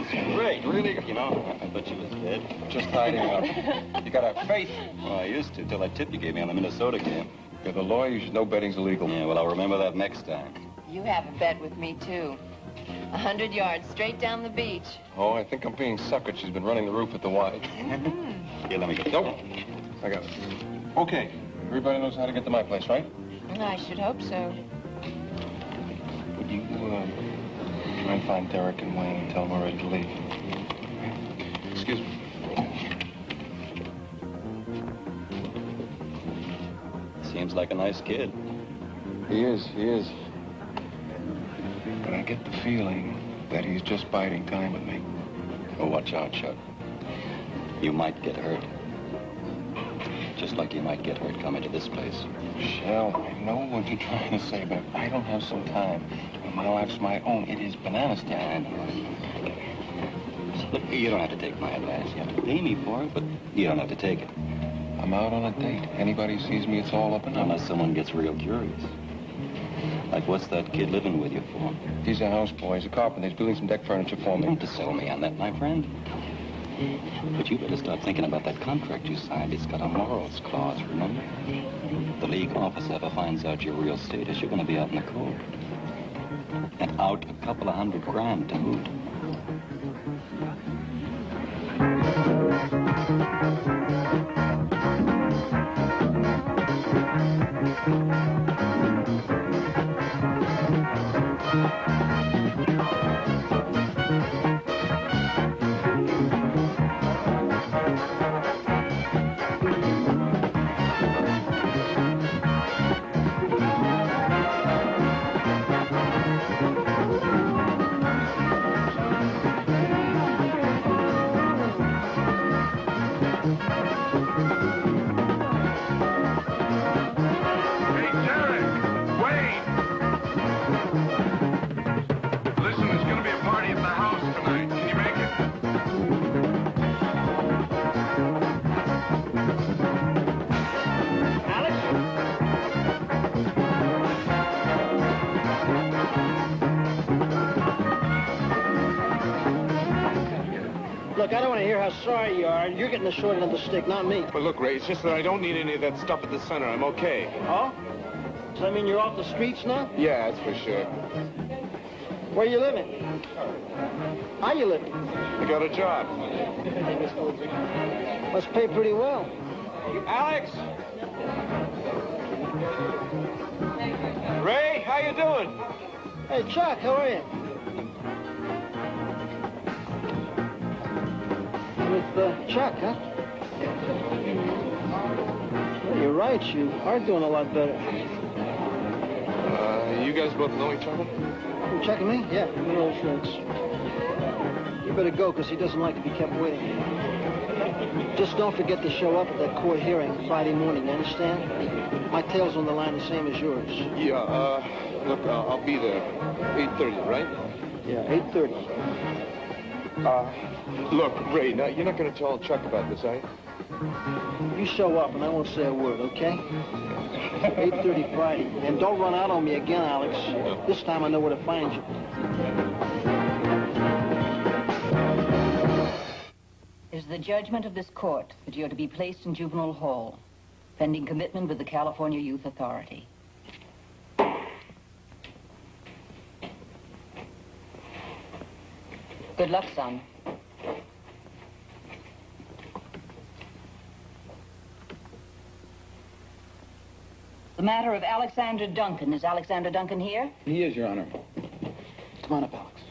She's great, really. You know, I thought she was dead. Just hiding out. You gotta have faith. Well, I used to, till that tip you gave me on the Minnesota game. You're the lawyer, you should know betting's illegal. Yeah, well, I'll remember that next time. You have a bet with me, too. 100 yards straight down the beach. Oh, I think I'm being suckered. She's been running the roof at the Y. Here, let me go. Nope. I got it. Okay. Everybody knows how to get to my place, right? I should hope so. Would you, try and find Derek and Wayne and tell them we're ready to leave? Excuse me. Seems like a nice kid. He is. But I get the feeling that he's just biding time with me. Oh, watch out, Chuck. You might get hurt. Just like you might get hurt coming to this place. Shell, I know what you're trying to say, but I don't have some time. When my life's my own, it is bananas time. Look, you don't have to take my advice. You have to pay me for it, but you don't have to take it. I'm out on a date. Anybody sees me, it's all up and up. Unless someone gets real curious. Like, what's that kid living with you for? He's a houseboy. He's a carpenter. He's building some deck furniture for You me. don't have to sell me on that, my friend. But you better start thinking about that contract you signed. It's got a morals clause, remember? The league officer ever finds out your real status, you're going to be out in the cold. And out a couple of $100 grand to boot. Look, I don't want to hear how sorry you are. You're getting the short end of the stick, not me. But look, Ray, it's just that I don't need any of that stuff at the center. I'm okay. Oh? Does that mean you're off the streets now? Yeah, that's for sure. Where you living? How you living? I got a job. Must pay pretty well. Alex! Ray, how you doing? Hey, Chuck, how are you? With Chuck, huh? Well, you're right. You are doing a lot better. You guys both know each other? You Chuck and me? Yeah, we're old friends. You better go, because he doesn't like to be kept waiting. Just don't forget to show up at that court hearing Friday morning, you understand? My tail's on the line the same as yours. Yeah, look, I'll be there. 8:30, right? Yeah, 8:30. Look, Ray, now, you're not going to tell Chuck about this, are you? You show up, and I won't say a word, okay? 8:30 Friday. And don't run out on me again, Alex. This time I know where to find you. It is the judgment of this court that you are to be placed in juvenile hall, pending commitment with the California Youth Authority. Good luck, son. The matter of Alexander Duncan. Is Alexander Duncan here? He is, Your Honor. Come on up, Alex.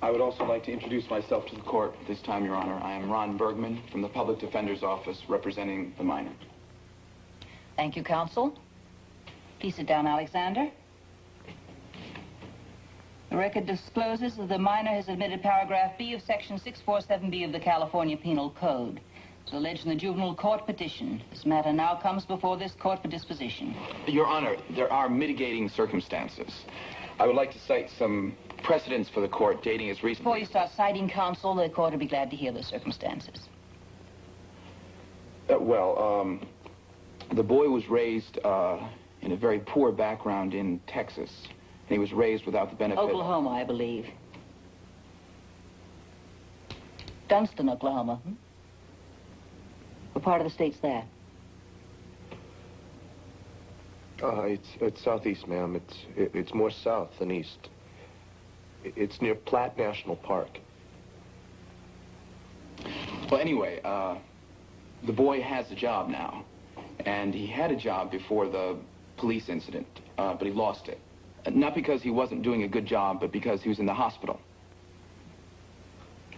I would also like to introduce myself to the court at this time, Your Honor. I am Ron Bergman from the Public Defender's Office representing the minor. Thank you, counsel. Please sit down, Alexander. The record discloses that the minor has admitted paragraph B of section 647B of the California Penal Code. It's alleged in the juvenile court petition. This matter now comes before this court for disposition. Your Honor, there are mitigating circumstances. I would like to cite some precedents for the court dating as recent... Before you start citing, counsel, the court will be glad to hear those circumstances. The boy was raised in a very poor background in Texas, and he was raised without the benefit... Oklahoma, I believe. Dunston, Oklahoma. What part of the state's that? It's southeast, ma'am. It's more south than east. It's near Platte National Park. Well, anyway, the boy has a job now. And he had a job before the police incident, but he lost it. Not because he wasn't doing a good job, but because he was in the hospital.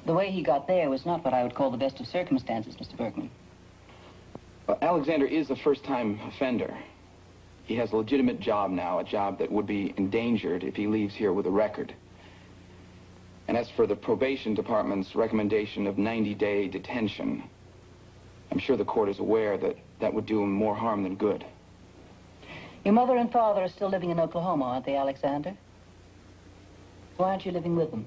The way he got there was not what I would call the best of circumstances, Mr. Bergman. Alexander is a first-time offender. He has a legitimate job now, a job that would be endangered if he leaves here with a record. And as for the probation department's recommendation of 90-day detention, I'm sure the court is aware that that would do him more harm than good. Your mother and father are still living in Oklahoma, aren't they, Alexander? Why aren't you living with them?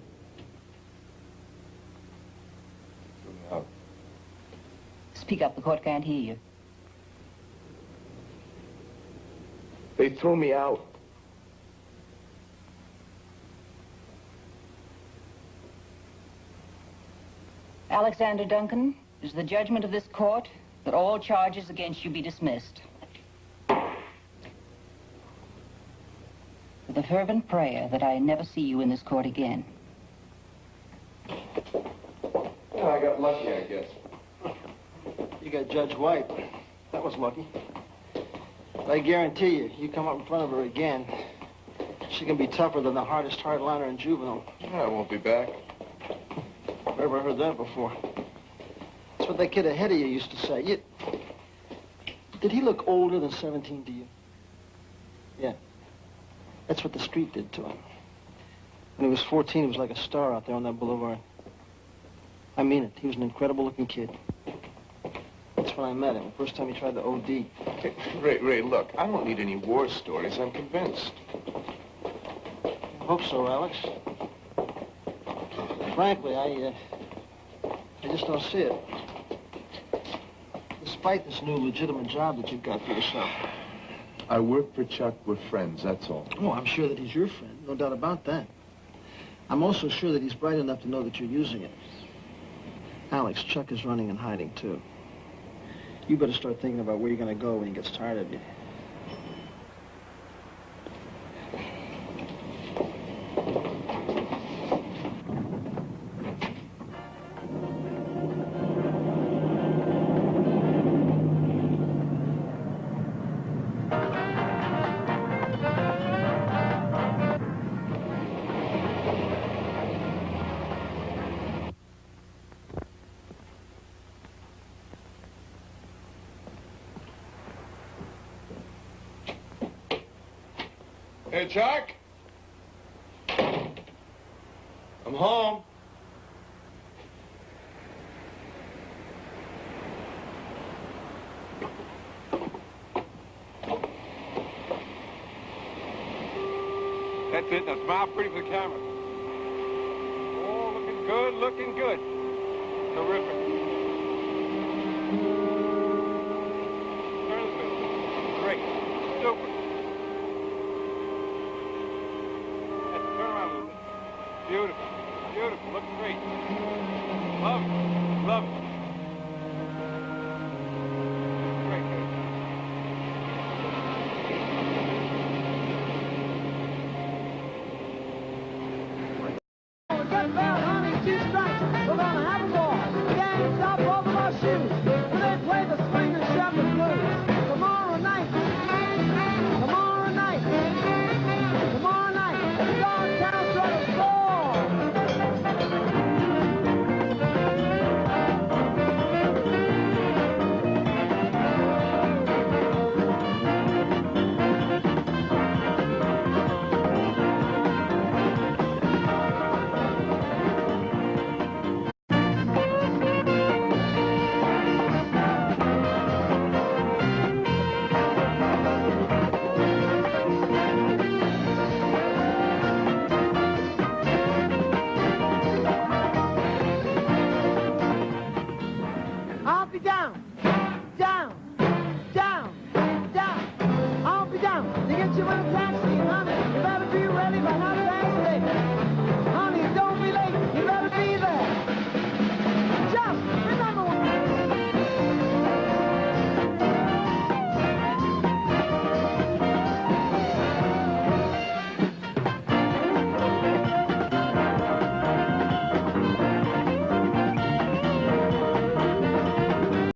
Speak up, the court can't hear you. They threw me out. Alexander Duncan, it is the judgment of this court that all charges against you be dismissed. With a fervent prayer that I never see you in this court again. Yeah, I got lucky, I guess. You got Judge White. That was lucky. I guarantee you, you come up in front of her again, she can be tougher than the hardest hardliner in juvenile. Yeah, I won't be back. Never heard that before. That's what that kid ahead of you used to say. Did he look older than 17 to you? Yeah. That's what the street did to him. When he was 14, he was like a star out there on that boulevard. I mean it. He was an incredible-looking kid. That's when I met him, the first time he tried to OD. Hey, Ray, look, I don't need any war stories. I'm convinced. I hope so, Alex. Frankly, I just don't see it. Despite this new legitimate job that you've got for yourself. I work for Chuck. We're friends, that's all. Oh, I'm sure that he's your friend. No doubt about that. I'm also sure that he's bright enough to know that you're using it. Alex, Chuck is running and hiding, too. You better start thinking about where you're going to go when he gets tired of you. Hey, Chuck? I'm home. That's it. Now smile pretty for the camera. Oh, looking good, looking good. Terrific. Turn the film. Great. Super. Beautiful, beautiful, looks great. Love it, love it. Great, good. Good bell, honey, 2 strikes. We're gonna have a ball. Yeah. arriba,